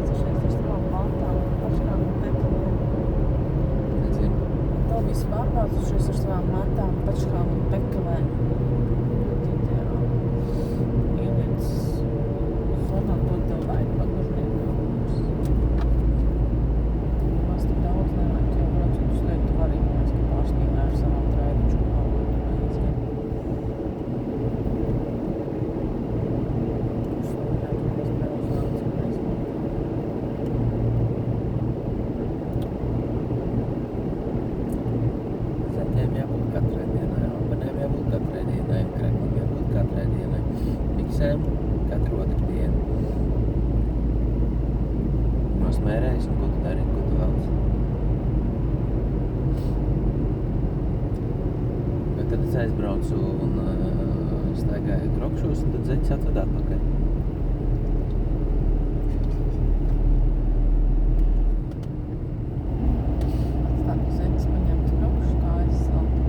mācījušies ar savām mantām, paškām un peklēm. Nezinu. To visu pārbāzušies ar savām mantām, paškām un peklēm. Ieliec zonā dod tev vajag bagažniekā. Mās tik daudz nevajag, jo braucot uz lietu var arī, mēs kā pārstīvē ar savām trēbiču. Zaķiem jābūt katrai dienai, albanēm jābūt katrai dienai, kreklim jābūt katrai dienai, miksēm katru otru dienu. Nosmērējis, un ko tu dari, ko tu velc. Bet tad es aizbraucu un staigāju krokšos, un tad zeķis atved atpakaļ. Atstātu zeķis paņemt krokšu, kā es saltu.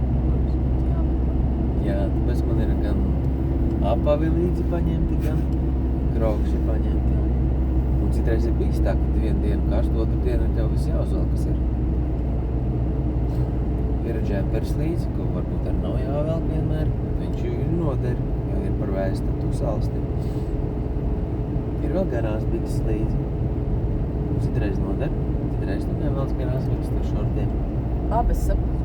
Jā, tāpēc man ir gan apavi līdzi paņemti, gan krokši paņemti. Un citreiz ir bijis tā, ka vienu dienu karstu, otru dienu tev viss jāuzvēl, kas ir. Ir džempers līdzi, ko varbūt ar nav jāvelk vienmēr, bet viņš ir noder, jo ir par vēstu tu salsti. Ir vēl garās bikses līdzi. Citreiz noder, citreiz tu nevelc garās bikses ar šortiem. Labi, es saprotu.